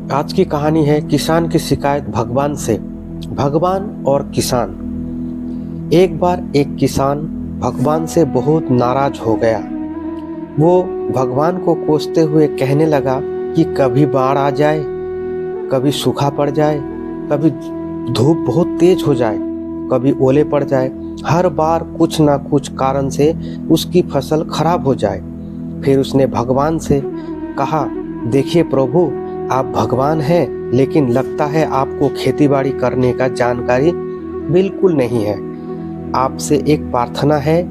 आज की कहानी है किसान की शिकायत भगवान से। भगवान और किसान। एक बार एक किसान भगवान से बहुत नाराज हो गया। वो भगवान को कोसते हुए कहने लगा कि कभी बाढ़ आ जाए, कभी सूखा पड़ जाए, कभी धूप बहुत तेज हो जाए, कभी ओले पड़ जाए। हर बार कुछ ना कुछ कारण से उसकी फसल खराब हो जाए। फिर उसने भगवान से कहा, देखिए प्रभु, आप भगवान हैं, लेकिन लगता है आपको खेतीबाड़ी करने का जानकारी बिल्कुल नहीं है। आपसे एक प्रार्थना है,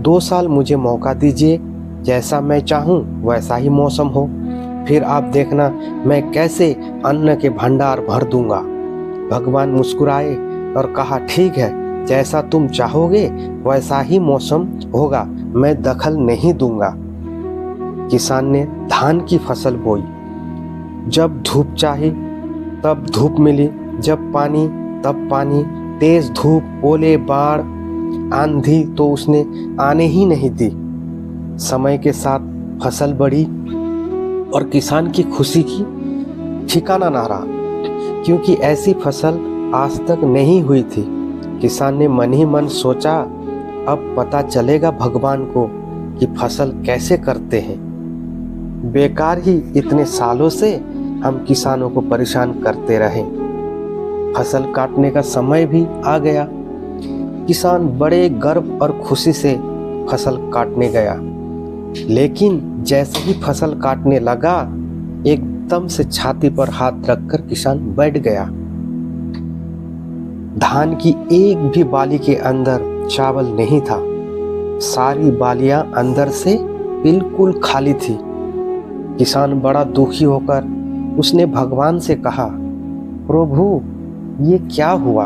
2 साल मुझे मौका दीजिए, जैसा मैं चाहूँ वैसा ही मौसम हो। फिर आप देखना मैं कैसे अन्न के भंडार भर दूंगा। भगवान मुस्कुराए और कहा, ठीक है, जैसा तुम चाहोगे वैसा ही मौसम होगा, मैं दखल नहीं दूंगा। किसान ने धान की फसल बोई। जब धूप चाही तब धूप मिली, जब पानी तब पानी। तेज धूप, ओले, बाढ़, आंधी तो उसने आने ही नहीं दी। समय के साथ फसल बढ़ी और किसान की खुशी की ठिकाना ना रहा, क्योंकि ऐसी फसल आज तक नहीं हुई थी। किसान ने मन ही मन सोचा, अब पता चलेगा भगवान को कि फसल कैसे करते हैं। बेकार ही इतने सालों से हम किसानों को परेशान करते रहे। फसल काटने का समय भी आ गया। किसान बड़े गर्व और खुशी से फसल काटने गया, लेकिन जैसे ही फसल काटने लगा, एकदम से छाती पर हाथ रखकर किसान बैठ गया। धान की एक भी बाली के अंदर चावल नहीं था। सारी बालियां अंदर से बिल्कुल खाली थी। किसान बड़ा दुखी होकर उसने भगवान से कहा, प्रभु, ये क्या हुआ?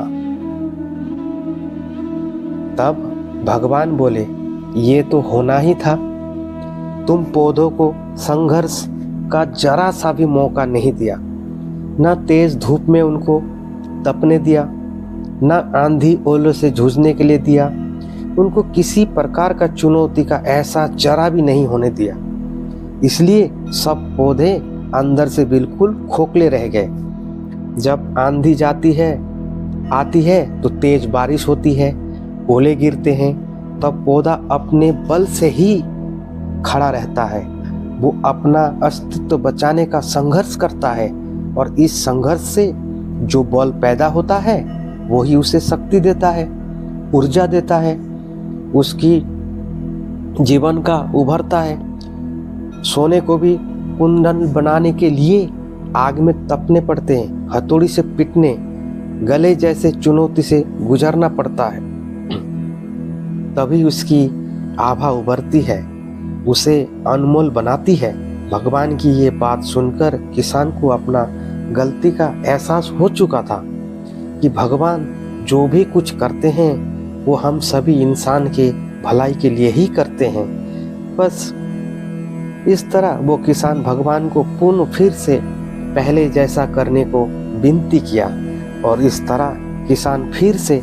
तब भगवान बोले, ये तो होना ही था। तुम पौधों को संघर्ष का जरा सा भी मौका नहीं दिया। न तेज धूप में उनको तपने दिया, न आंधी ओलों से जूझने के लिए दिया। उनको किसी प्रकार का चुनौती का एहसास जरा भी नहीं होने दिया। इसलिए सब पौधे अंदर से बिल्कुल खोखले रह गए। जब आंधी आती है तो तेज बारिश होती है, ओले गिरते हैं, तब पौधा अपने बल से ही खड़ा रहता है। वो अपना अस्तित्व बचाने का संघर्ष करता है, और इस संघर्ष से जो बल पैदा होता है वही उसे शक्ति देता है, ऊर्जा देता है, उसकी जीवन का उभरता है। सोने को भी कुंदन बनाने के लिए आग में तपने पड़ते हैं, हथौड़ी से पीटने, गले जैसे चुनौती से गुजरना पड़ता है, तभी उसकी आभा उभरती है, उसे अनमोल बनाती है। भगवान की ये बात सुनकर किसान को अपना गलती का एहसास हो चुका था कि भगवान जो भी कुछ करते हैं वो हम सभी इंसान के भलाई के लिए ही करते हैं। बस इस तरह वो किसान भगवान को पुनः फिर से पहले जैसा करने को विनती किया, और इस तरह किसान फिर से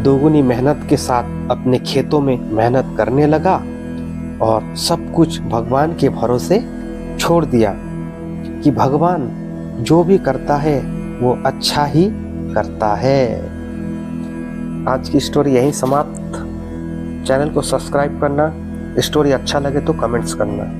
दोगुनी मेहनत के साथ अपने खेतों में मेहनत करने लगा और सब कुछ भगवान के भरोसे छोड़ दिया कि भगवान जो भी करता है वो अच्छा ही करता है। आज की स्टोरी यहीं समाप्त। चैनल को सब्सक्राइब करना, स्टोरी अच्छा लगे तो कमेंट्स करना।